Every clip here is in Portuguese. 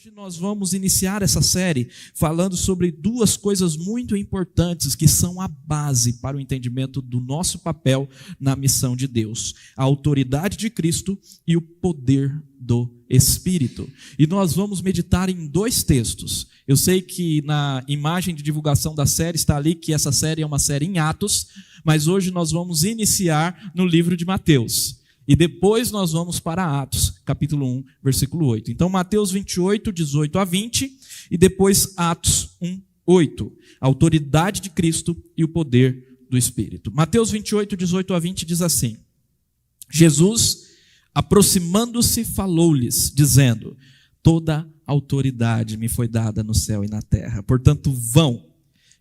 Hoje nós vamos iniciar essa série falando sobre duas coisas muito importantes que são a base para o entendimento do nosso papel na missão de Deus: a autoridade de Cristo e o poder do Espírito. E nós vamos meditar em dois textos. Eu sei que na imagem de divulgação da série está ali que essa série é uma série em Atos, mas hoje nós vamos iniciar no livro de Mateus. E depois nós vamos para Atos, capítulo 1, versículo 8. Então, Mateus 28, 18 a 20, e depois Atos 1, 8. A autoridade de Cristo e o poder do Espírito. Mateus 28, 18 a 20 diz assim: Jesus, aproximando-se, falou-lhes, dizendo: toda autoridade me foi dada no céu e na terra. Portanto, vão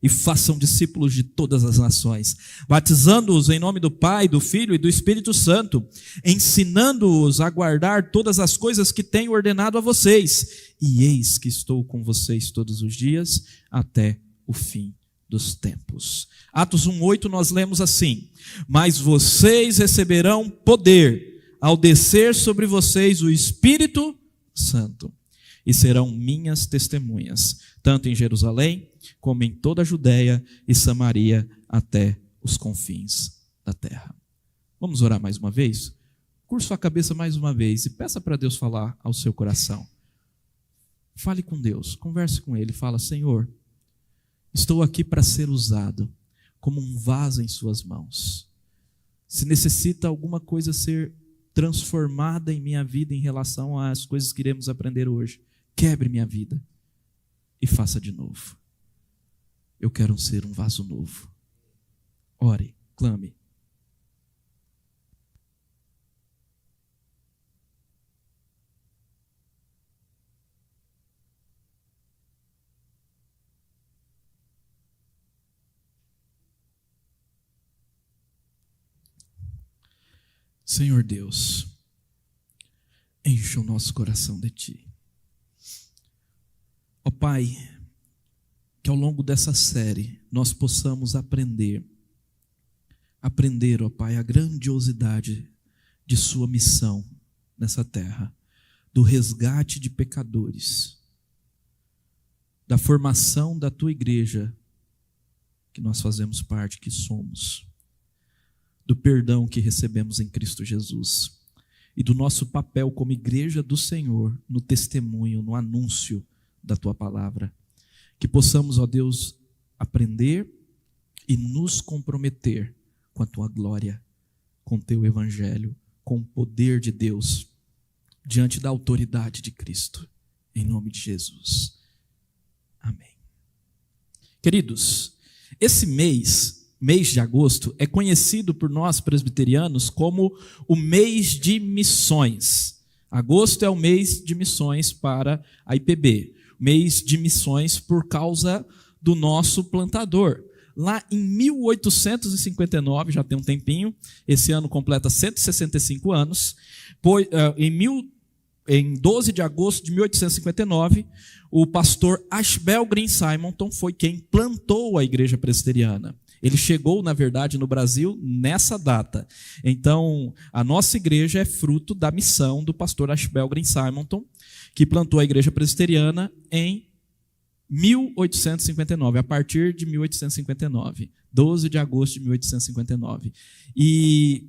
e façam discípulos de todas as nações, batizando-os em nome do Pai, do Filho e do Espírito Santo, ensinando-os a guardar todas as coisas que tenho ordenado a vocês. E eis que estou com vocês todos os dias, até o fim dos tempos. Atos 1:8 nós lemos assim: mas vocês receberão poder ao descer sobre vocês o Espírito Santo, e serão minhas testemunhas, tanto em Jerusalém, como em toda a Judéia e Samaria, até os confins da terra. Vamos orar mais uma vez? Curva sua cabeça mais uma vez e peça para Deus falar ao seu coração. Fale com Deus, converse com Ele, fala: Senhor, estou aqui para ser usado como um vaso em suas mãos. Se necessita alguma coisa ser transformada em minha vida em relação às coisas que iremos aprender hoje, quebre minha vida e faça de novo. Eu quero ser um vaso novo. Ore, clame. Senhor Deus, enche o nosso coração de Ti. Ó Pai, que ao longo dessa série nós possamos aprender, ó Pai, a grandiosidade de Sua missão nessa terra, do resgate de pecadores, da formação da Tua igreja, que nós fazemos parte, que somos, do perdão que recebemos em Cristo Jesus e do nosso papel como igreja do Senhor no testemunho, no anúncio da Tua palavra. Que possamos, ó Deus, aprender e nos comprometer com a Tua glória, com o Teu evangelho, com o poder de Deus, diante da autoridade de Cristo, em nome de Jesus. Amém. Queridos, esse mês de agosto, é conhecido por nós presbiterianos como o mês de missões. Agosto é o mês de missões para a IPB. Mês de missões por causa do nosso plantador. Lá em 1859, já tem um tempinho, esse ano completa 165 anos, em 12 de agosto de 1859, o pastor Ashbel Green Simonton foi quem plantou a igreja presbiteriana. Ele chegou, na verdade, no Brasil nessa data. Então, a nossa igreja é fruto da missão do pastor Ashbel Green Simonton, que plantou a igreja presbiteriana em 1859, a partir de 1859, 12 de agosto de 1859. E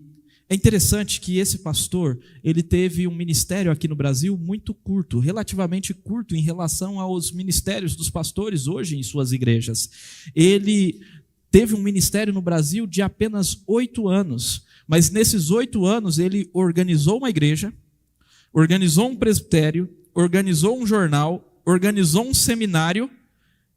é interessante que esse pastor, ele teve um ministério aqui no Brasil muito curto, relativamente curto em relação aos ministérios dos pastores hoje em suas igrejas. Ele teve um ministério no Brasil de apenas 8 anos, mas nesses 8 anos ele organizou uma igreja, organizou um presbitério, organizou um jornal, organizou um seminário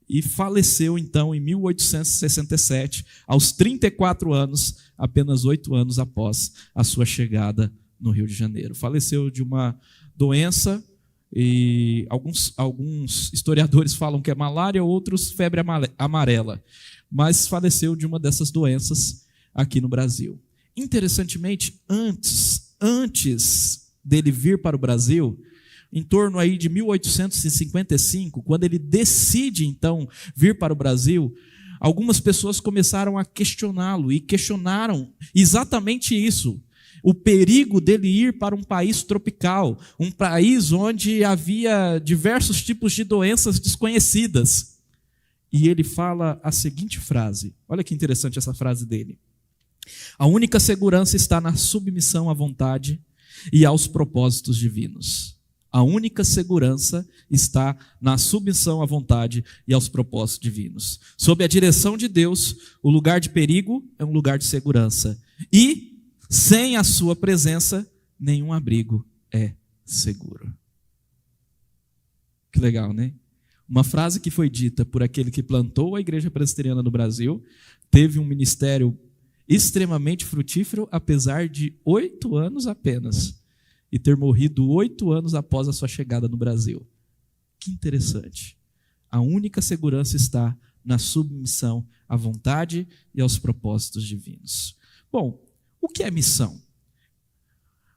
e faleceu então em 1867, aos 34 anos, apenas 8 anos após a sua chegada no Rio de Janeiro. Faleceu de uma doença, e alguns historiadores falam que é malária, outros febre amarela, mas faleceu de uma dessas doenças aqui no Brasil. Interessantemente, antes dele vir para o Brasil, em torno aí de 1855, quando ele decide então vir para o Brasil, algumas pessoas começaram a questioná-lo e questionaram exatamente isso. o perigo dele ir para um país tropical, um país onde havia diversos tipos de doenças desconhecidas. E ele fala a seguinte frase, olha que interessante essa frase dele: a única segurança está na submissão à vontade e aos propósitos divinos. A única segurança está na submissão à vontade e aos propósitos divinos. Sob a direção de Deus, o lugar de perigo é um lugar de segurança. E, sem a sua presença, nenhum abrigo é seguro. Que legal, né? Uma frase que foi dita por aquele que plantou a Igreja Presbiteriana no Brasil, teve um ministério extremamente frutífero, apesar de 8 anos apenas, e ter morrido 8 anos após a sua chegada no Brasil. Que interessante. A única segurança está na submissão à vontade e aos propósitos divinos. Bom, o que é missão?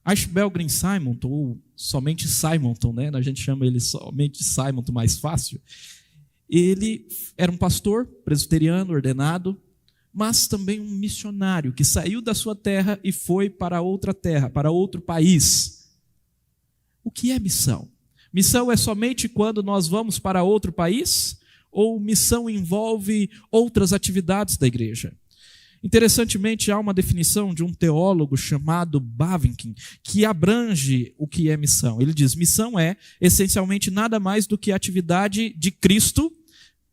Ashbel Green Simonton, ou somente Simonton, né? A gente chama ele somente Simonton mais fácil. Ele era um pastor presbiteriano ordenado, mas também um missionário que saiu da sua terra e foi para outra terra, para outro país. O que é missão? Missão é somente quando nós vamos para outro país? Ou missão envolve outras atividades da igreja? Interessantemente, há uma definição de um teólogo chamado Bavinck, que abrange o que é missão. Ele diz: missão é essencialmente nada mais do que a atividade de Cristo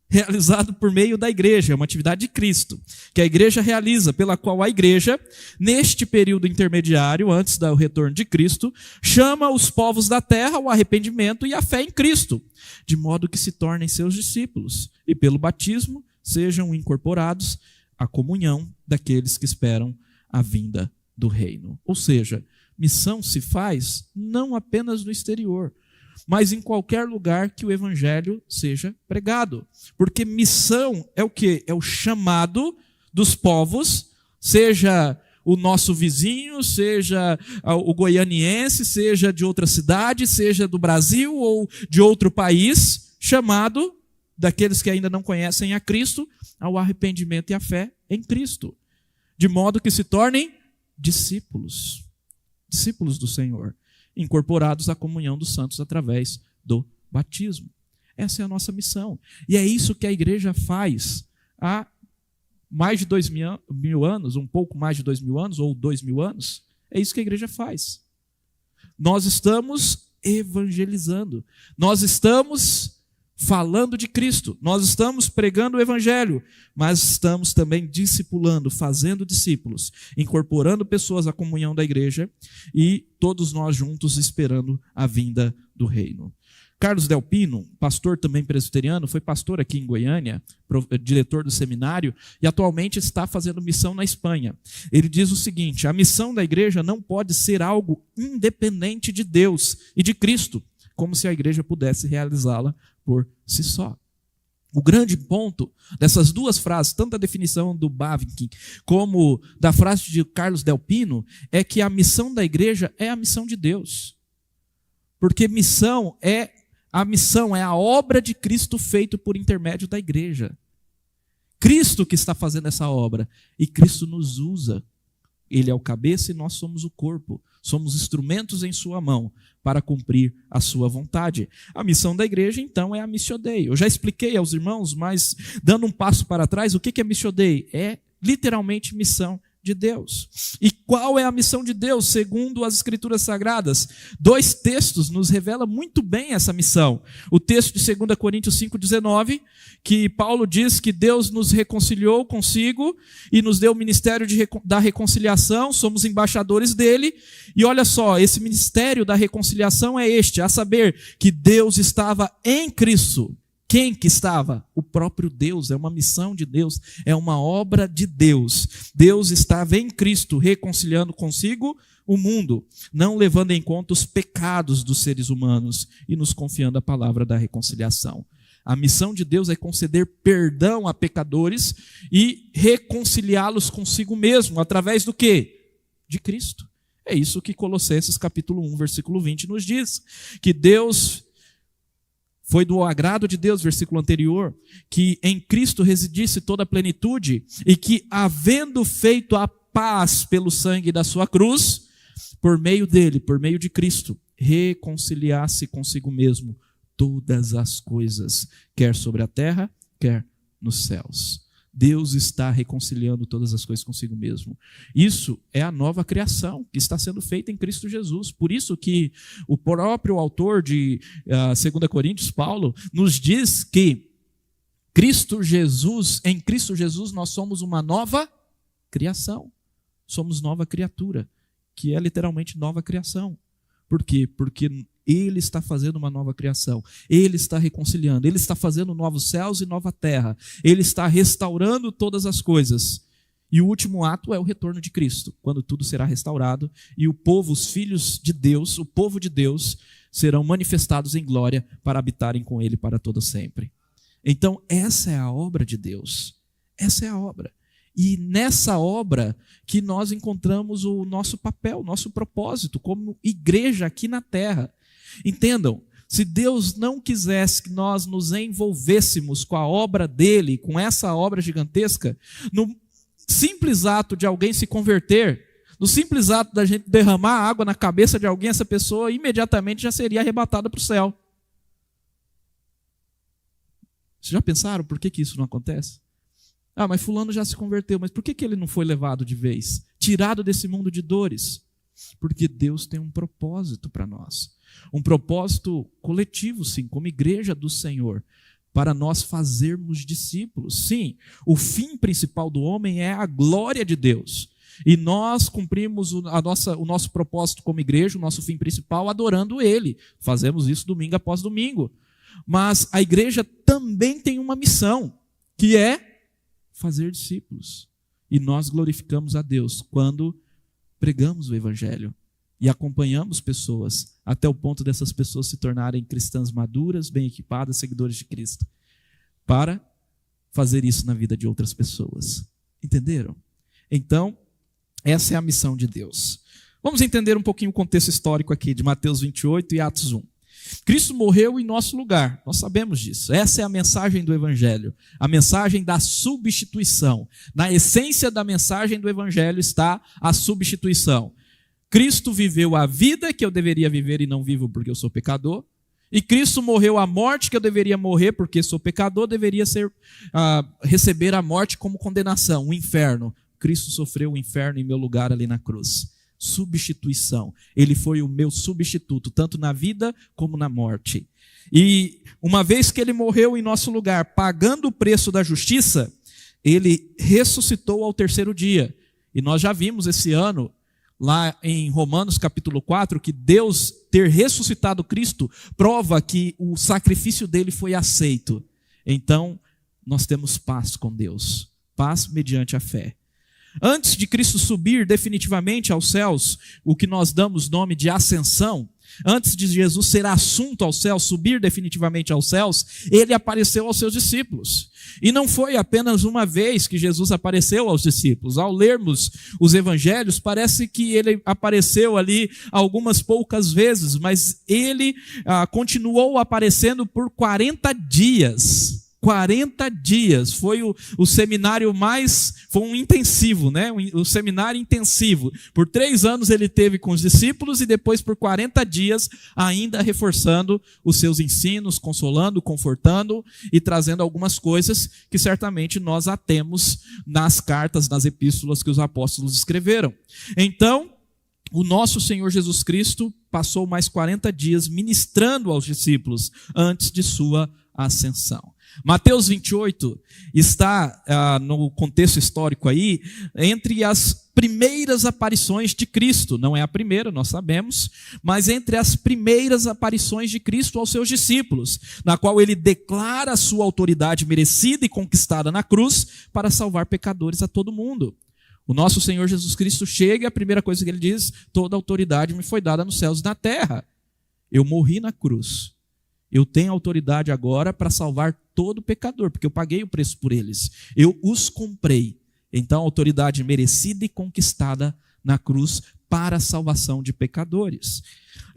realizado por meio da igreja, é uma atividade de Cristo, que a igreja realiza, pela qual a igreja, neste período intermediário, antes do retorno de Cristo, chama os povos da terra ao arrependimento e à fé em Cristo, de modo que se tornem seus discípulos, e pelo batismo sejam incorporados à comunhão daqueles que esperam a vinda do reino. Ou seja, missão se faz não apenas no exterior, mas em qualquer lugar que o evangelho seja pregado. Porque missão é o quê? É o chamado dos povos, seja o nosso vizinho, seja o goianiense, seja de outra cidade, seja do Brasil ou de outro país, chamado daqueles que ainda não conhecem a Cristo ao arrependimento e à fé em Cristo, de modo que se tornem discípulos do Senhor, incorporados à comunhão dos santos através do batismo. Essa é a nossa missão. E é isso que a igreja faz há mais de 2.000 anos, um pouco mais de 2.000 anos, ou 2.000 anos. É isso que a igreja faz. Nós estamos evangelizando. Nós estamos falando de Cristo. Nós estamos pregando o evangelho, mas estamos também discipulando, fazendo discípulos, incorporando pessoas à comunhão da igreja e todos nós juntos esperando a vinda do reino. Carlos Del Pino, pastor também presbiteriano, foi pastor aqui em Goiânia, diretor do seminário, e atualmente está fazendo missão na Espanha. Ele diz o seguinte: a missão da igreja não pode ser algo independente de Deus e de Cristo, como se a igreja pudesse realizá-la por si só. O grande ponto dessas duas frases, tanto a definição do Bavinck como da frase de Carlos Del Pino, é que a missão da igreja é a missão de Deus. Porque a missão é a obra de Cristo feita por intermédio da igreja. Cristo que está fazendo essa obra, e Cristo nos usa. Ele é o cabeça e nós somos o corpo. Somos instrumentos em sua mão para cumprir a sua vontade. A missão da igreja, então, é a Missio Dei. Eu já expliquei aos irmãos, mas dando um passo para trás, o que é Missio Dei? É literalmente missão de Deus. E qual é a missão de Deus, segundo as Escrituras Sagradas? 2 textos nos revelam muito bem essa missão. O texto de 2 Coríntios 5,19, que Paulo diz que Deus nos reconciliou consigo e nos deu o ministério da reconciliação, somos embaixadores dele. E olha só, esse ministério da reconciliação é este, a saber, que Deus estava em Cristo. Quem que estava? O próprio Deus, é uma missão de Deus, é uma obra de Deus. Deus estava em Cristo reconciliando consigo o mundo, não levando em conta os pecados dos seres humanos e nos confiando a palavra da reconciliação. A missão de Deus é conceder perdão a pecadores e reconciliá-los consigo mesmo, através do quê? De Cristo. É isso que Colossenses capítulo 1, versículo 20 nos diz, que Deus... Foi do agrado de Deus, versículo anterior, que em Cristo residisse toda a plenitude e que, havendo feito a paz pelo sangue da sua cruz, por meio dele, por meio de Cristo, reconciliasse consigo mesmo todas as coisas, quer sobre a terra, quer nos céus. Deus está reconciliando todas as coisas consigo mesmo. Isso é a nova criação que está sendo feita em Cristo Jesus. Por isso que o próprio autor de 2 Coríntios, Paulo, nos diz que em Cristo Jesus nós somos uma nova criação. Somos nova criatura, que é literalmente nova criação. Por quê? Porque Ele está fazendo uma nova criação, Ele está reconciliando, Ele está fazendo novos céus e nova terra, Ele está restaurando todas as coisas. E o último ato é o retorno de Cristo, quando tudo será restaurado e o povo, os filhos de Deus, o povo de Deus, serão manifestados em glória para habitarem com Ele para todo sempre. Então essa é a obra de Deus, essa é a obra. E nessa obra que nós encontramos o nosso papel, o nosso propósito como igreja aqui na terra. Entendam, se Deus não quisesse que nós nos envolvêssemos com a obra dele, com essa obra gigantesca, no simples ato de alguém se converter, no simples ato da gente derramar água na cabeça de alguém, essa pessoa imediatamente já seria arrebatada para o céu. Vocês já pensaram por que isso não acontece? Ah, mas fulano já se converteu, mas por que ele não foi levado de vez? Tirado desse mundo de dores? Porque Deus tem um propósito para nós. Um propósito coletivo, sim, como igreja do Senhor, para nós fazermos discípulos. Sim, o fim principal do homem é a glória de Deus. E nós cumprimos o nosso propósito como igreja, o nosso fim principal, adorando Ele. Fazemos isso domingo após domingo. Mas a igreja também tem uma missão, que é fazer discípulos. E nós glorificamos a Deus quando pregamos o Evangelho e acompanhamos pessoas até o ponto dessas pessoas se tornarem cristãs maduras, bem equipadas, seguidores de Cristo, para fazer isso na vida de outras pessoas. Entenderam? Então, essa é a missão de Deus. Vamos entender um pouquinho o contexto histórico aqui de Mateus 28 e Atos 1. Cristo morreu em nosso lugar, nós sabemos disso. Essa é a mensagem do Evangelho, a mensagem da substituição. Na essência da mensagem do Evangelho está a substituição. Cristo viveu a vida que eu deveria viver e não vivo porque eu sou pecador. E Cristo morreu a morte que eu deveria morrer porque sou pecador, deveria receber a morte como condenação, o inferno. Cristo sofreu o inferno em meu lugar ali na cruz. Substituição. Ele foi o meu substituto, tanto na vida como na morte. E uma vez que ele morreu em nosso lugar, pagando o preço da justiça, ele ressuscitou ao terceiro dia. E nós já vimos esse ano, lá em Romanos capítulo 4, que Deus ter ressuscitado Cristo prova que o sacrifício dele foi aceito. Então, nós temos paz com Deus. Paz mediante a fé. Antes de Cristo subir definitivamente aos céus, o que nós damos nome de ascensão, antes de Jesus ser assunto aos céus, subir definitivamente aos céus, ele apareceu aos seus discípulos. E não foi apenas uma vez que Jesus apareceu aos discípulos. Ao lermos os evangelhos, parece que ele apareceu ali algumas poucas vezes, mas ele continuou aparecendo por 40 dias. 40 dias, foi o seminário foi um intensivo, né? O seminário intensivo. Por 3 anos ele teve com os discípulos e depois por 40 dias ainda reforçando os seus ensinos, consolando, confortando e trazendo algumas coisas que certamente nós temos nas cartas, nas epístolas que os apóstolos escreveram. Então, o nosso Senhor Jesus Cristo passou mais 40 dias ministrando aos discípulos antes de sua ascensão. Mateus 28 está no contexto histórico aí, entre as primeiras aparições de Cristo. Não é a primeira, nós sabemos, mas entre as primeiras aparições de Cristo aos seus discípulos, na qual ele declara a sua autoridade merecida e conquistada na cruz para salvar pecadores a todo mundo. O nosso Senhor Jesus Cristo chega e a primeira coisa que ele diz: toda autoridade me foi dada nos céus e na terra. Eu morri na cruz. Eu tenho autoridade agora para salvar todo pecador, porque eu paguei o preço por eles. Eu os comprei. Então, autoridade merecida e conquistada na cruz para a salvação de pecadores.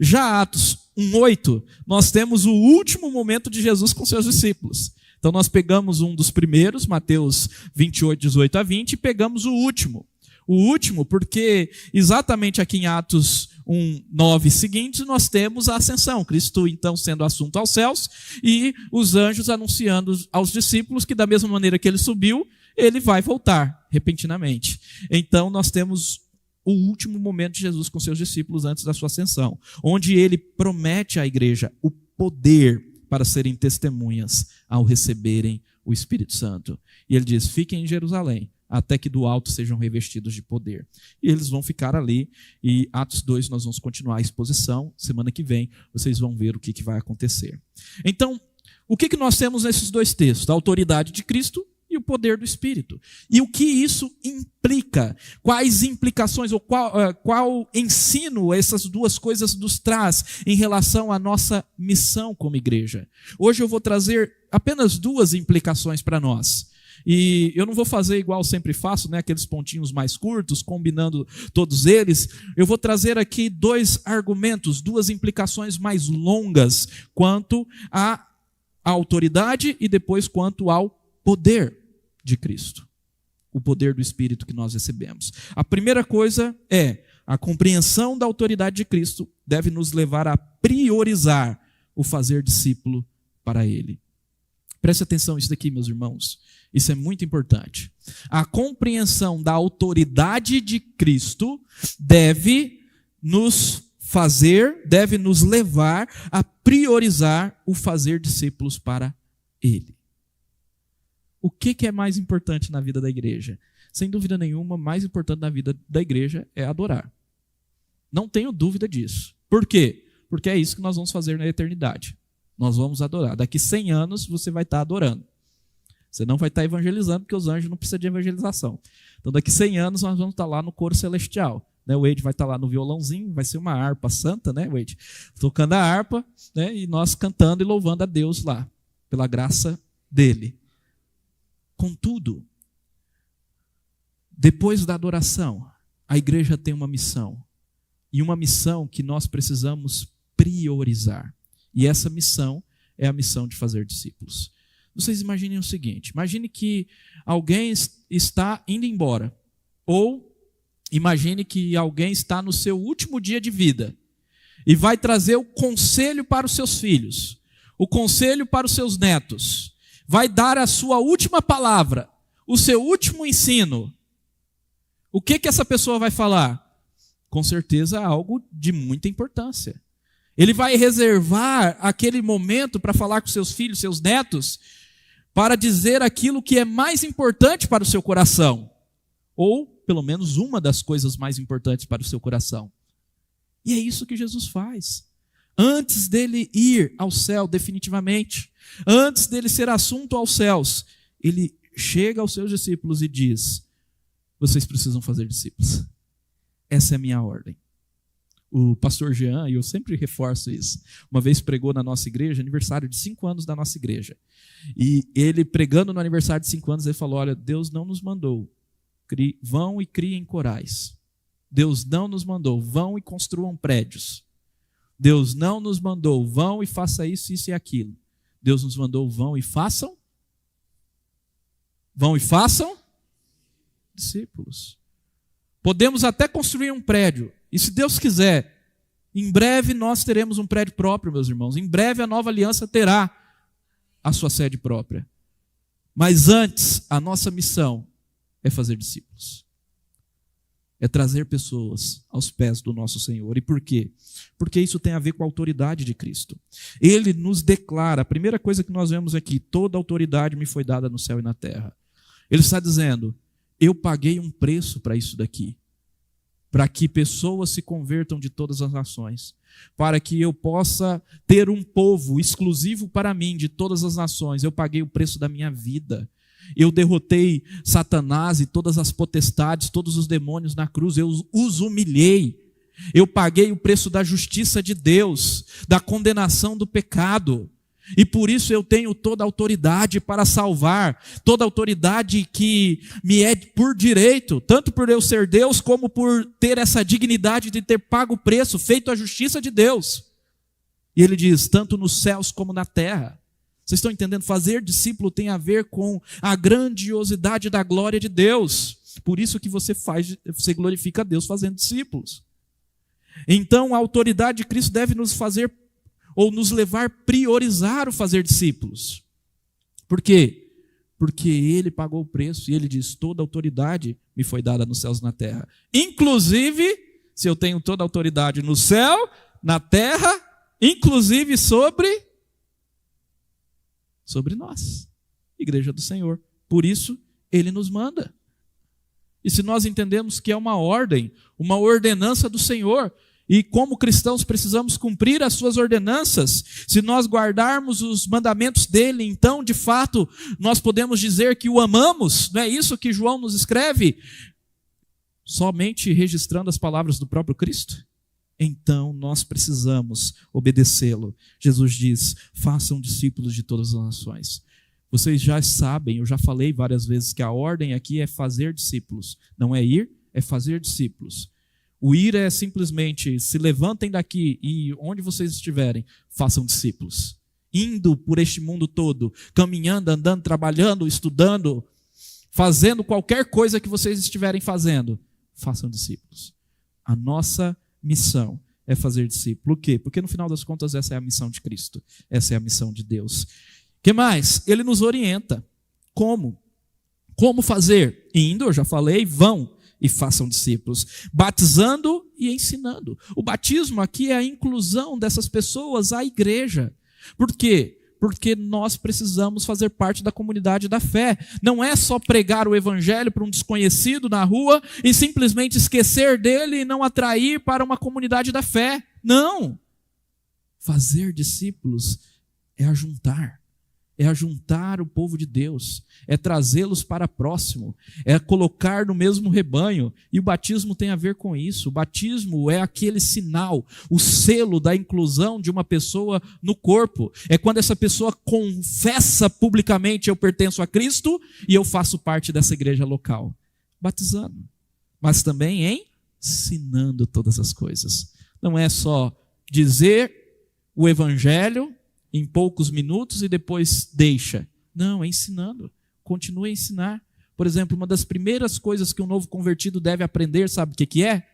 Já Atos 1:8, nós temos o último momento de Jesus com seus discípulos. Então, nós pegamos um dos primeiros, Mateus 28, 18 a 20, e pegamos o último. O último, porque exatamente aqui em Atos 1, 9 seguintes, nós temos a ascensão. Cristo, então, sendo assunto aos céus, e os anjos anunciando aos discípulos que, da mesma maneira que ele subiu, ele vai voltar repentinamente. Então, nós temos o último momento de Jesus com seus discípulos antes da sua ascensão, onde ele promete à igreja o poder para serem testemunhas ao receberem o Espírito Santo. E ele diz: fiquem em Jerusalém, até que do alto sejam revestidos de poder. E eles vão ficar ali, e Atos 2 nós vamos continuar a exposição. Semana que vem vocês vão ver o que vai acontecer. Então, o que nós temos nesses dois textos? A autoridade de Cristo e o poder do Espírito. E o que isso implica? Quais implicações, ou qual ensino essas duas coisas nos traz em relação à nossa missão como igreja? Hoje eu vou trazer apenas duas implicações para nós. E eu não vou fazer igual sempre faço, né, aqueles pontinhos mais curtos, combinando todos eles. Eu vou trazer aqui dois argumentos, duas implicações mais longas quanto à autoridade e depois quanto ao poder de Cristo, o poder do Espírito que nós recebemos. A primeira coisa é: a compreensão da autoridade de Cristo deve nos levar a priorizar o fazer discípulo para Ele. Preste atenção nisso daqui, meus irmãos. Isso é muito importante. A compreensão da autoridade de Cristo deve nos levar a priorizar o fazer discípulos para Ele. O que é mais importante na vida da igreja? Sem dúvida nenhuma, mais importante na vida da igreja é adorar. Não tenho dúvida disso. Por quê? Porque é isso que nós vamos fazer na eternidade. Nós vamos adorar. Daqui 100 anos você vai estar adorando. Você não vai estar evangelizando, porque os anjos não precisam de evangelização. Então daqui 100 anos nós vamos estar lá no coro celestial. O Wade vai estar lá no violãozinho, vai ser uma harpa santa, né, Wade? Tocando a harpa, né, e nós cantando e louvando a Deus lá, pela graça dele. Contudo, depois da adoração, a igreja tem uma missão. E uma missão que nós precisamos priorizar. E essa missão é a missão de fazer discípulos. Vocês imaginem o seguinte: imagine que alguém está indo embora. Ou imagine que alguém está no seu último dia de vida e vai trazer o conselho para os seus filhos, o conselho para os seus netos, vai dar a sua última palavra, o seu último ensino. O que essa pessoa vai falar? Com certeza algo de muita importância. Ele vai reservar aquele momento para falar com seus filhos, seus netos, para dizer aquilo que é mais importante para o seu coração. Ou, pelo menos, uma das coisas mais importantes para o seu coração. E é isso que Jesus faz. Antes dele ir ao céu definitivamente, antes dele ser assunto aos céus, ele chega aos seus discípulos e diz: vocês precisam fazer discípulos. Essa é a minha ordem. O pastor Jean, e eu sempre reforço isso, uma vez pregou na nossa igreja, aniversário de 5 anos da nossa igreja. E ele pregando no aniversário de 5 anos, ele falou: olha, Deus não nos mandou, vão e criem corais. Deus não nos mandou, vão e construam prédios. Deus não nos mandou, vão e faça isso, isso e aquilo. Deus nos mandou, vão e façam discípulos. Podemos até construir um prédio, e se Deus quiser, em breve nós teremos um prédio próprio, meus irmãos. Em breve a nova aliança terá a sua sede própria. Mas antes, a nossa missão é fazer discípulos. É trazer pessoas aos pés do nosso Senhor. E por quê? Porque isso tem a ver com a autoridade de Cristo. Ele nos declara, a primeira coisa que nós vemos aqui: toda autoridade me foi dada no céu e na terra. Ele está dizendo: eu paguei um preço para isso daqui, para que pessoas se convertam de todas as nações, para que eu possa ter um povo exclusivo para mim de todas as nações. Eu paguei o preço da minha vida. Eu derrotei Satanás e todas as potestades, todos os demônios na cruz. Eu os humilhei. Eu paguei o preço da justiça de Deus, da condenação do pecado. E por isso eu tenho toda a autoridade para salvar, toda a autoridade que me é por direito, tanto por eu ser Deus, como por ter essa dignidade de ter pago o preço, feito a justiça de Deus. E ele diz: tanto nos céus como na terra. Vocês estão entendendo? Fazer discípulo tem a ver com a grandiosidade da glória de Deus. Por isso que você glorifica a Deus fazendo discípulos. Então, a autoridade de Cristo deve nos fazer, ou nos levar a priorizar o fazer discípulos. Por quê? Porque Ele pagou o preço, e Ele diz, toda autoridade me foi dada nos céus e na terra. Inclusive, se eu tenho toda a autoridade no céu, na terra, inclusive sobre nós, Igreja do Senhor. Por isso, Ele nos manda. E se nós entendemos que é uma ordem, uma ordenança do Senhor, e como cristãos precisamos cumprir as suas ordenanças, se nós guardarmos os mandamentos dele, então, de fato, nós podemos dizer que o amamos. Não é isso que João nos escreve? Somente registrando as palavras do próprio Cristo? Então, nós precisamos obedecê-lo. Jesus diz, façam discípulos de todas as nações. Vocês já sabem, eu já falei várias vezes que a ordem aqui é fazer discípulos. Não é ir, é fazer discípulos. O ir é simplesmente, se levantem daqui e onde vocês estiverem, façam discípulos. Indo por este mundo todo, caminhando, andando, trabalhando, estudando, fazendo qualquer coisa que vocês estiverem fazendo, façam discípulos. A nossa missão é fazer discípulo. Por quê? Porque no final das contas essa é a missão de Cristo. Essa é a missão de Deus. O que mais? Ele nos orienta. Como? Como fazer? Indo, eu já falei, vão e façam discípulos, batizando e ensinando. O batismo aqui é a inclusão dessas pessoas à igreja. Por quê? Porque nós precisamos fazer parte da comunidade da fé. Não é só pregar o evangelho para um desconhecido na rua e simplesmente esquecer dele e não atrair para uma comunidade da fé. Não! Fazer discípulos é ajuntar. É ajuntar o povo de Deus, é trazê-los para próximo, é colocar no mesmo rebanho, e o batismo tem a ver com isso. O batismo é aquele sinal, o selo da inclusão de uma pessoa no corpo, é quando essa pessoa confessa publicamente, eu pertenço a Cristo e eu faço parte dessa igreja local, batizando, mas também ensinando todas as coisas. Não é só dizer o evangelho em poucos minutos e depois deixa. Não, é ensinando. Continue a ensinar. Por exemplo, uma das primeiras coisas que um novo convertido deve aprender, sabe o que é?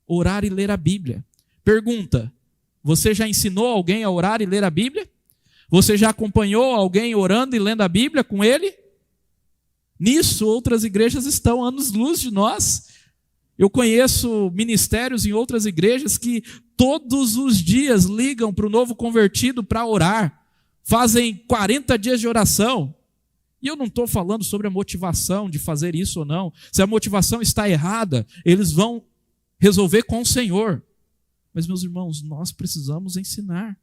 Orar e ler a Bíblia. Pergunta, você já ensinou alguém a orar e ler a Bíblia? Você já acompanhou alguém orando e lendo a Bíblia com ele? Nisso, outras igrejas estão anos-luz de nós. Eu conheço ministérios em outras igrejas que todos os dias ligam para o novo convertido para orar. Fazem 40 dias de oração. E eu não estou falando sobre a motivação de fazer isso ou não. Se a motivação está errada, eles vão resolver com o Senhor. Mas, meus irmãos, nós precisamos ensinar.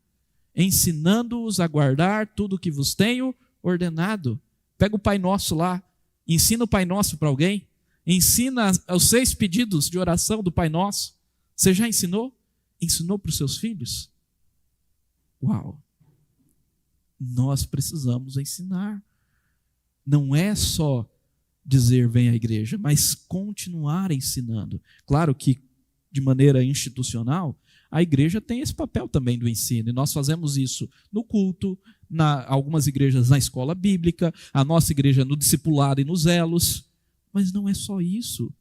Ensinando-os a guardar tudo o que vos tenho ordenado. Pega o Pai Nosso lá. Ensina o Pai Nosso para alguém. Ensina os 6 pedidos de oração do Pai Nosso. Você já ensinou? Ensinou para os seus filhos? Uau! Nós precisamos ensinar. Não é só dizer vem à igreja, mas continuar ensinando. Claro que de maneira institucional, a igreja tem esse papel também do ensino. E nós fazemos isso no culto, algumas igrejas na escola bíblica, a nossa igreja no discipulado e nos elos. Mas não é só isso.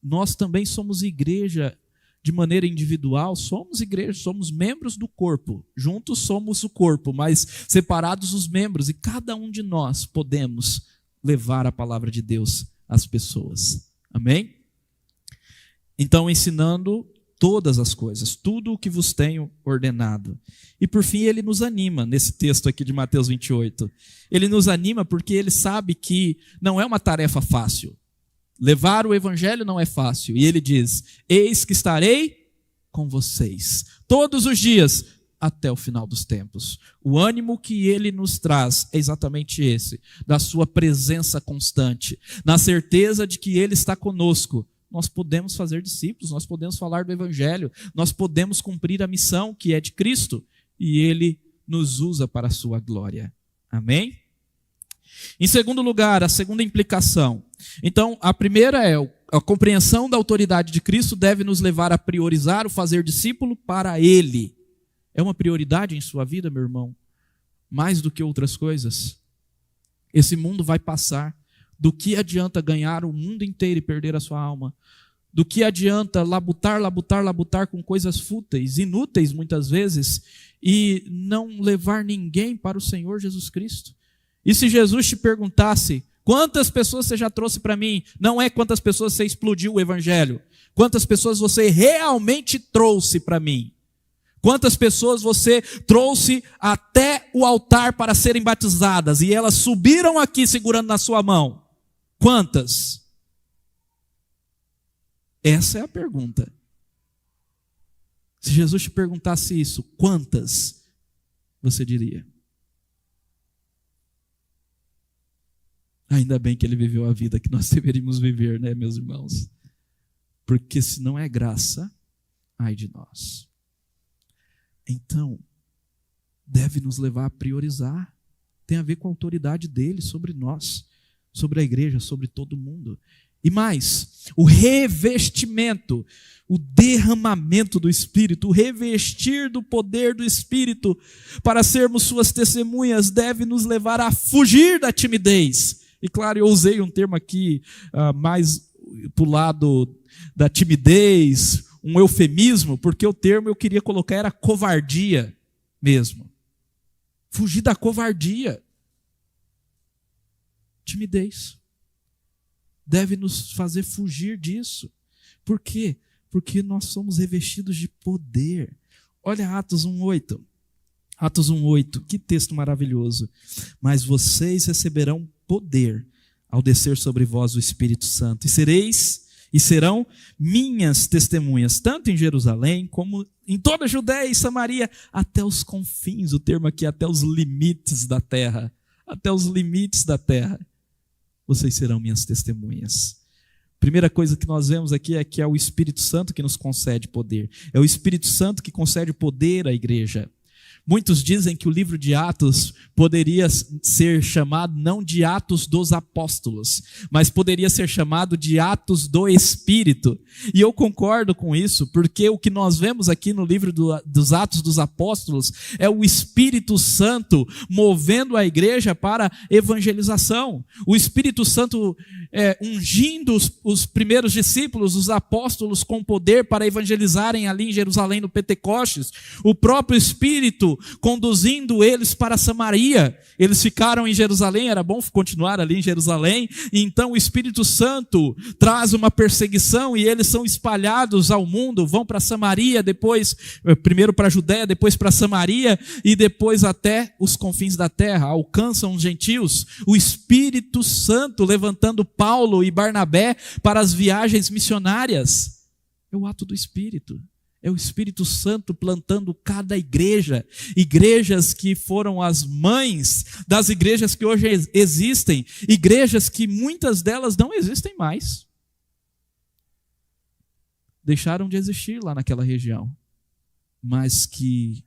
Nós também somos igreja de maneira individual, somos igreja, somos membros do corpo. Juntos somos o corpo, mas separados os membros. E cada um de nós podemos levar a palavra de Deus às pessoas. Amém? Então, ensinando todas as coisas, tudo o que vos tenho ordenado. E por fim, ele nos anima, nesse texto aqui de Mateus 28. Ele nos anima porque ele sabe que não é uma tarefa fácil. Levar o evangelho não é fácil. E ele diz, eis que estarei com vocês todos os dias até o final dos tempos. O ânimo que ele nos traz é exatamente esse, da sua presença constante, na certeza de que ele está conosco. Nós podemos fazer discípulos, nós podemos falar do evangelho, nós podemos cumprir a missão que é de Cristo, e ele nos usa para a sua glória. Amém? Em segundo lugar, a segunda implicação. Então, a primeira é a compreensão da autoridade de Cristo deve nos levar a priorizar o fazer discípulo para ele. É uma prioridade em sua vida, meu irmão? Mais do que outras coisas. Esse mundo vai passar. Do que adianta ganhar o mundo inteiro e perder a sua alma? Do que adianta labutar com coisas fúteis, inúteis muitas vezes, e não levar ninguém para o Senhor Jesus Cristo? E se Jesus te perguntasse, quantas pessoas você já trouxe para mim? Não é quantas pessoas você explodiu o evangelho. Quantas pessoas você realmente trouxe para mim? Quantas pessoas você trouxe até o altar para serem batizadas e elas subiram aqui segurando na sua mão? Quantas? Essa é a pergunta. Se Jesus te perguntasse isso, quantas você diria? Ainda bem que ele viveu a vida que nós deveríamos viver, né, meus irmãos? Porque se não é graça, ai de nós. Então, deve nos levar a priorizar. Tem a ver com a autoridade dele sobre nós, sobre a igreja, sobre todo mundo. E mais, o revestimento, o derramamento do Espírito, o revestir do poder do Espírito para sermos suas testemunhas deve nos levar a fugir da timidez. E claro, eu usei um termo aqui mais para o lado da timidez, um eufemismo, porque o termo eu queria colocar era covardia mesmo. Fugir da covardia. Timidez. Deve nos fazer fugir disso. Por quê? Porque nós somos revestidos de poder. Olha Atos 1:8. Atos 1:8, que texto maravilhoso. Mas vocês receberão poder ao descer sobre vós o Espírito Santo, e serão minhas testemunhas, tanto em Jerusalém, como em toda a Judéia e Samaria, até os confins, o termo aqui, até os limites da terra. Até os limites da terra. Vocês serão minhas testemunhas. Primeira coisa que nós vemos aqui é que é o Espírito Santo que nos concede poder. É o Espírito Santo que concede poder à igreja. Muitos dizem que o livro de Atos poderia ser chamado não de Atos dos Apóstolos, mas poderia ser chamado de Atos do Espírito. E eu concordo com isso, porque o que nós vemos aqui no livro dos Atos dos Apóstolos é o Espírito Santo movendo a igreja para evangelização. O Espírito Santo ungindo os primeiros discípulos, os apóstolos, com poder para evangelizarem ali em Jerusalém no Pentecostes. O próprio Espírito conduzindo eles para Samaria. Eles ficaram em Jerusalém, era bom continuar ali em Jerusalém, e então o Espírito Santo traz uma perseguição e eles são espalhados ao mundo, vão para Samaria, depois, primeiro para a Judéia, depois para Samaria, e depois até os confins da terra, alcançam os gentios. O Espírito Santo levantando Paulo e Barnabé para as viagens missionárias. É o ato do Espírito. É o Espírito Santo plantando cada igreja, igrejas que foram as mães das igrejas que hoje existem, igrejas que muitas delas não existem mais. Deixaram de existir lá naquela região, mas que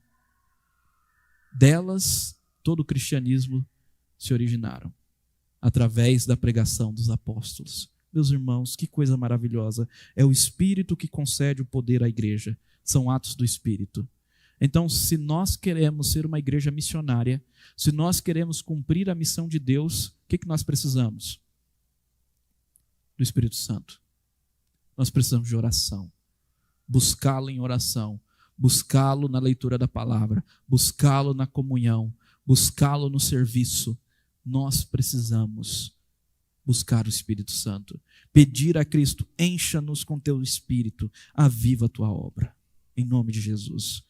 delas todo o cristianismo se originaram, através da pregação dos apóstolos. Meus irmãos, que coisa maravilhosa. É o Espírito que concede o poder à igreja. São atos do Espírito. Então, se nós queremos ser uma igreja missionária, se nós queremos cumprir a missão de Deus, o que nós precisamos? Do Espírito Santo. Nós precisamos de oração. Buscá-lo em oração. Buscá-lo na leitura da palavra. Buscá-lo na comunhão. Buscá-lo no serviço. Nós precisamos buscar o Espírito Santo. Pedir a Cristo, encha-nos com teu Espírito, aviva a tua obra. Em nome de Jesus.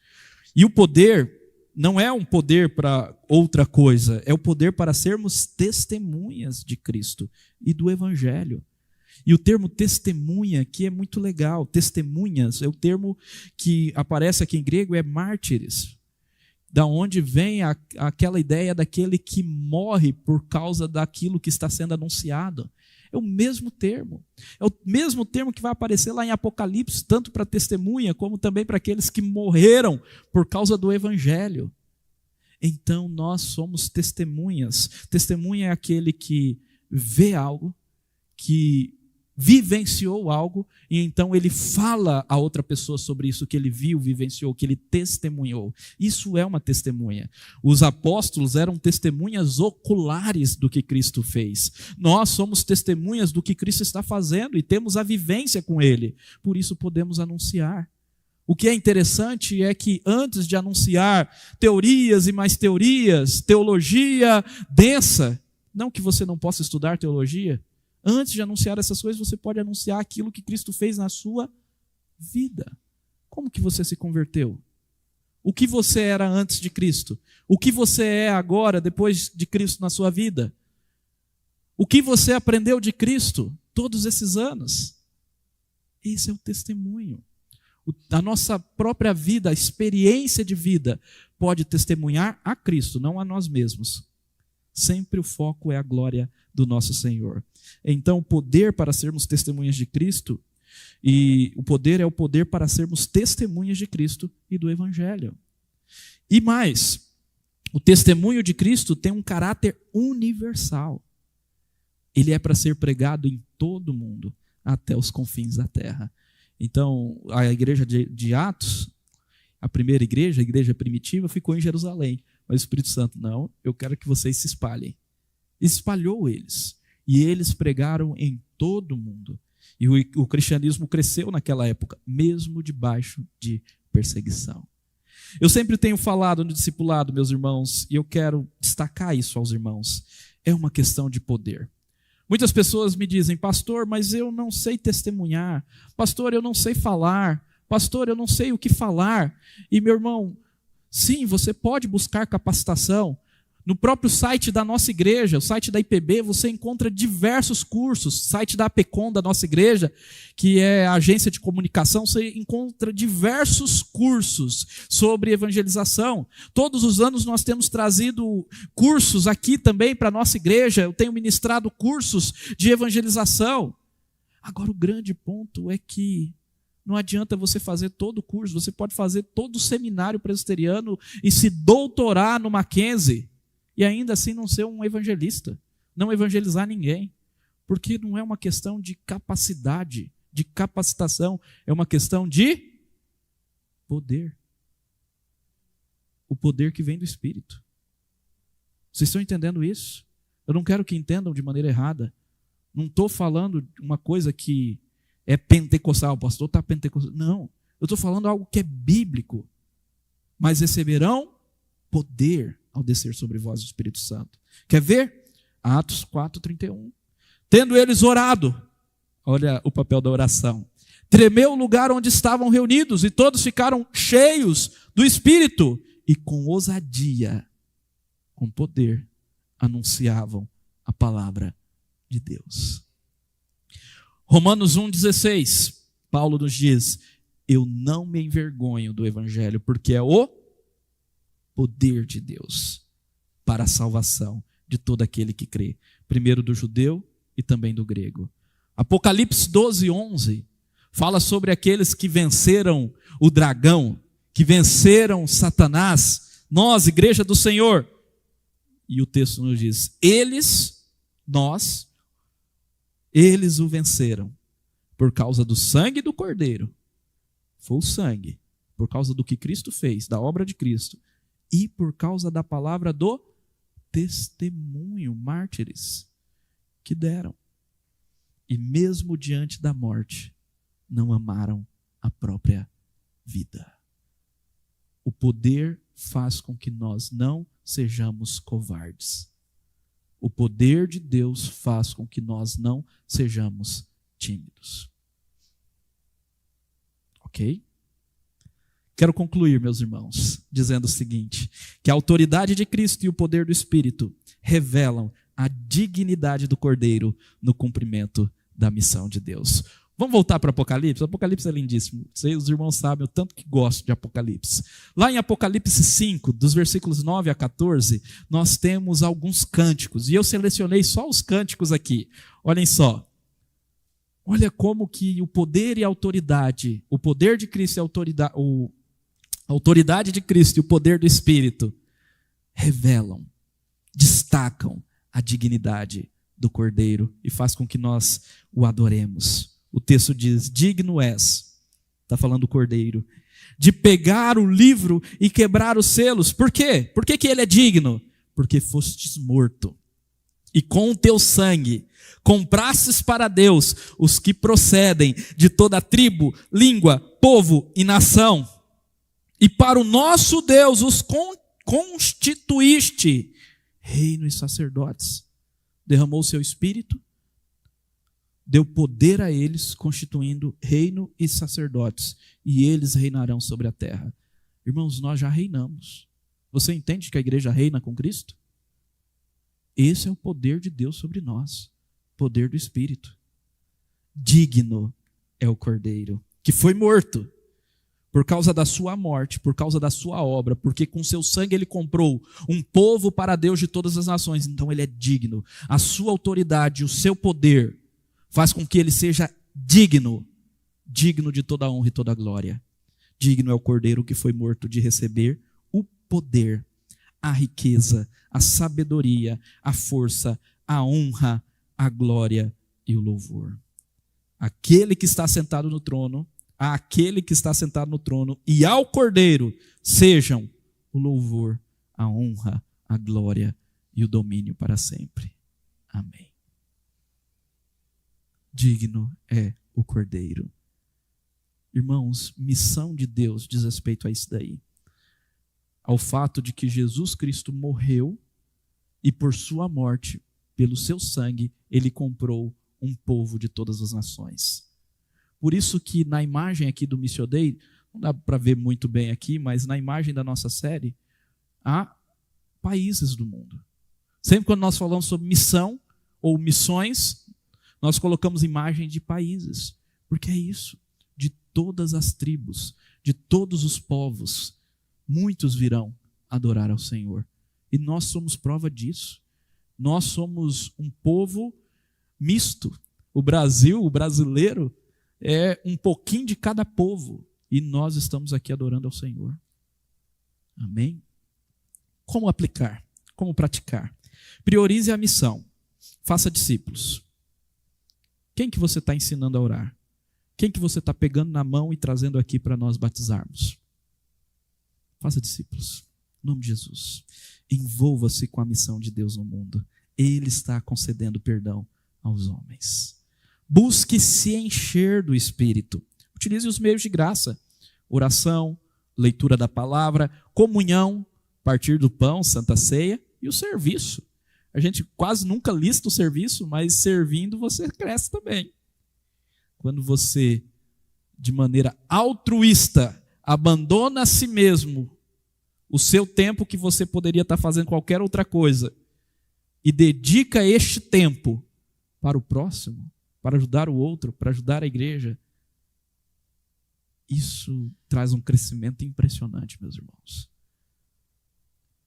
E o poder não é um poder para outra coisa, é o poder para sermos testemunhas de Cristo e do Evangelho. E o termo testemunha aqui é muito legal. Testemunhas é o termo que aparece aqui em grego, é mártires. Da onde vem aquela ideia daquele que morre por causa daquilo que está sendo anunciado. É o mesmo termo. É o mesmo termo que vai aparecer lá em Apocalipse, tanto para testemunha, como também para aqueles que morreram por causa do Evangelho. Então nós somos testemunhas. Testemunha é aquele que vê algo, que vivenciou algo, e então ele fala a outra pessoa sobre isso que ele viu, vivenciou, que ele testemunhou. Isso é uma testemunha. Os apóstolos eram testemunhas oculares do que Cristo fez. Nós somos testemunhas do que Cristo está fazendo e temos a vivência com ele. Por isso podemos anunciar. O que é interessante é que antes de anunciar teorias e mais teorias, teologia densa, não que você não possa estudar teologia, antes de anunciar essas coisas, você pode anunciar aquilo que Cristo fez na sua vida. Como que você se converteu? O que você era antes de Cristo? O que você é agora, depois de Cristo na sua vida? O que você aprendeu de Cristo todos esses anos? Esse é o testemunho. A nossa própria vida, a experiência de vida, pode testemunhar a Cristo, não a nós mesmos. Sempre o foco é a glória do nosso Senhor. Então, o poder para sermos testemunhas de Cristo, e o poder é o poder para sermos testemunhas de Cristo e do Evangelho. E mais, o testemunho de Cristo tem um caráter universal. Ele é para ser pregado em todo o mundo, até os confins da terra. Então, a igreja de Atos, a primeira igreja, a igreja primitiva, ficou em Jerusalém. Mas o Espírito Santo, não, eu quero que vocês se espalhem. Espalhou eles. E eles pregaram em todo o mundo. E o cristianismo cresceu naquela época, mesmo debaixo de perseguição. Eu sempre tenho falado no discipulado, meus irmãos, e eu quero destacar isso aos irmãos. É uma questão de poder. Muitas pessoas me dizem, pastor, mas eu não sei testemunhar. Pastor, eu não sei falar. Pastor, eu não sei o que falar. E meu irmão, sim, você pode buscar capacitação. No próprio site da nossa igreja, o site da IPB, você encontra diversos cursos. Site da APECOM, da nossa igreja, que é a agência de comunicação, você encontra diversos cursos sobre evangelização. Todos os anos nós temos trazido cursos aqui também para a nossa igreja. Eu tenho ministrado cursos de evangelização. Agora, o grande ponto é que não adianta você fazer todo o curso, você pode fazer todo o seminário presbiteriano e se doutorar no Mackenzie. E ainda assim não ser um evangelista, não evangelizar ninguém. Porque não é uma questão de capacidade, de capacitação, é uma questão de poder. O poder que vem do Espírito. Vocês estão entendendo isso? Eu não quero que entendam de maneira errada. Não estou falando uma coisa que é pentecostal, o pastor está pentecostal. Não, eu estou falando algo que é bíblico. Mas receberão poder ao descer sobre vós o Espírito Santo. Quer ver? Atos 4:31. Tendo eles orado, olha o papel da oração, tremeu o lugar onde estavam reunidos e todos ficaram cheios do Espírito e com ousadia, com poder, anunciavam a palavra de Deus. Romanos 1:16, Paulo nos diz, eu não me envergonho do Evangelho, porque é o poder de Deus para a salvação de todo aquele que crê, primeiro do judeu e também do grego. Apocalipse 12:11 fala sobre aqueles que venceram o dragão, que venceram Satanás, nós, igreja do Senhor. E o texto nos diz, eles o venceram por causa do sangue do Cordeiro. Foi o sangue, por causa do que Cristo fez, da obra de Cristo, e por causa da palavra do testemunho, mártires, que deram. E mesmo diante da morte, não amaram a própria vida. O poder faz com que nós não sejamos covardes. O poder de Deus faz com que nós não sejamos tímidos. Ok? Quero concluir, meus irmãos, dizendo o seguinte, que a autoridade de Cristo e o poder do Espírito revelam a dignidade do Cordeiro no cumprimento da missão de Deus. Vamos voltar para Apocalipse? Apocalipse é lindíssimo. Os irmãos sabem o tanto que gosto de Apocalipse. Lá em Apocalipse 5, dos versículos 9 a 14, nós temos alguns cânticos. E eu selecionei só os cânticos aqui. Olhem só. Olha como que o poder e a autoridade, o poder de Cristo e a autoridade de Cristo e o poder do Espírito revelam, destacam a dignidade do Cordeiro e faz com que nós o adoremos. O texto diz: digno és, está falando do Cordeiro, de pegar o livro e quebrar os selos. Por quê? Por que ele é digno? Porque fostes morto, e com o teu sangue comprastes para Deus os que procedem de toda tribo, língua, povo e nação. E para o nosso Deus os constituíste reino e sacerdotes. Derramou o seu espírito, deu poder a eles, constituindo reino e sacerdotes, e eles reinarão sobre a terra. Irmãos, nós já reinamos. Você entende que a igreja reina com Cristo? Esse é o poder de Deus sobre nós, poder do Espírito. Digno é o Cordeiro, que foi morto por causa da sua morte, por causa da sua obra, porque com seu sangue ele comprou um povo para Deus de todas as nações. Então ele é digno. A sua autoridade, o seu poder faz com que ele seja digno, digno de toda a honra e toda a glória. Digno é o Cordeiro que foi morto de receber o poder, a riqueza, a sabedoria, a força, a honra, a glória e o louvor. Aquele que está sentado no trono, àquele que está sentado no trono e ao Cordeiro sejam o louvor, a honra, a glória e o domínio para sempre. Amém. Digno é o Cordeiro. Irmãos, missão de Deus diz respeito a isso daí. Ao fato de que Jesus Cristo morreu e por sua morte, pelo seu sangue, ele comprou um povo de todas as nações. Por isso que na imagem aqui do Missio Dei, não dá para ver muito bem aqui, mas na imagem da nossa série, há países do mundo. Sempre quando nós falamos sobre missão ou missões, nós colocamos imagem de países, porque é isso, de todas as tribos, de todos os povos, muitos virão adorar ao Senhor. E nós somos prova disso. Nós somos um povo misto. O Brasil, o brasileiro, é um pouquinho de cada povo. E nós estamos aqui adorando ao Senhor. Amém? Como aplicar? Como praticar? Priorize a missão. Faça discípulos. Quem que você está ensinando a orar? Quem que você está pegando na mão e trazendo aqui para nós batizarmos? Faça discípulos. Em nome de Jesus. Envolva-se com a missão de Deus no mundo. Ele está concedendo perdão aos homens. Busque se encher do Espírito. Utilize os meios de graça. Oração, leitura da palavra, comunhão, partir do pão, Santa Ceia e o serviço. A gente quase nunca lista o serviço, mas servindo você cresce também. Quando você, de maneira altruísta, abandona a si mesmo, o seu tempo que você poderia estar fazendo qualquer outra coisa, e dedica este tempo para o próximo, para ajudar o outro, para ajudar a igreja, isso traz um crescimento impressionante, meus irmãos.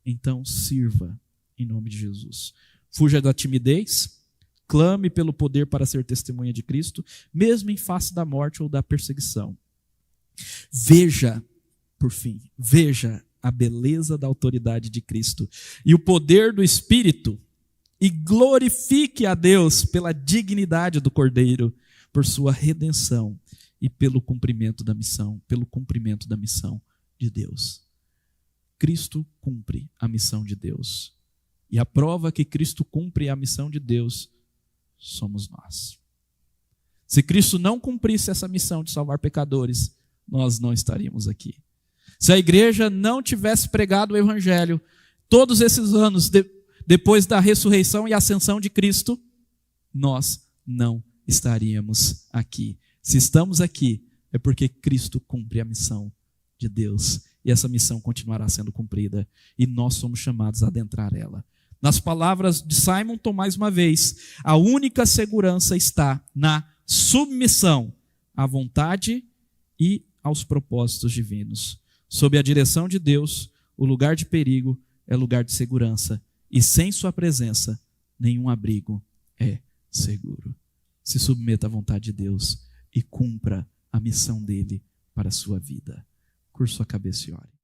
Então, sirva em nome de Jesus. Fuja da timidez, clame pelo poder para ser testemunha de Cristo, mesmo em face da morte ou da perseguição. Veja, por fim, veja a beleza da autoridade de Cristo e o poder do Espírito e glorifique a Deus pela dignidade do Cordeiro, por sua redenção e pelo cumprimento da missão de Deus. Cristo cumpre a missão de Deus. E a prova que Cristo cumpre a missão de Deus somos nós. Se Cristo não cumprisse essa missão de salvar pecadores, nós não estaríamos aqui. Se a igreja não tivesse pregado o Evangelho todos esses anos depois da ressurreição e ascensão de Cristo, nós não estaríamos aqui. Se estamos aqui, é porque Cristo cumpre a missão de Deus. E essa missão continuará sendo cumprida. E nós somos chamados a adentrar ela. Nas palavras de Simonton, mais uma vez, a única segurança está na submissão à vontade e aos propósitos divinos. Sob a direção de Deus, o lugar de perigo é lugar de segurança. E sem sua presença, nenhum abrigo é seguro. Se submeta à vontade de Deus e cumpra a missão dele para a sua vida. Curva sua cabeça e ore.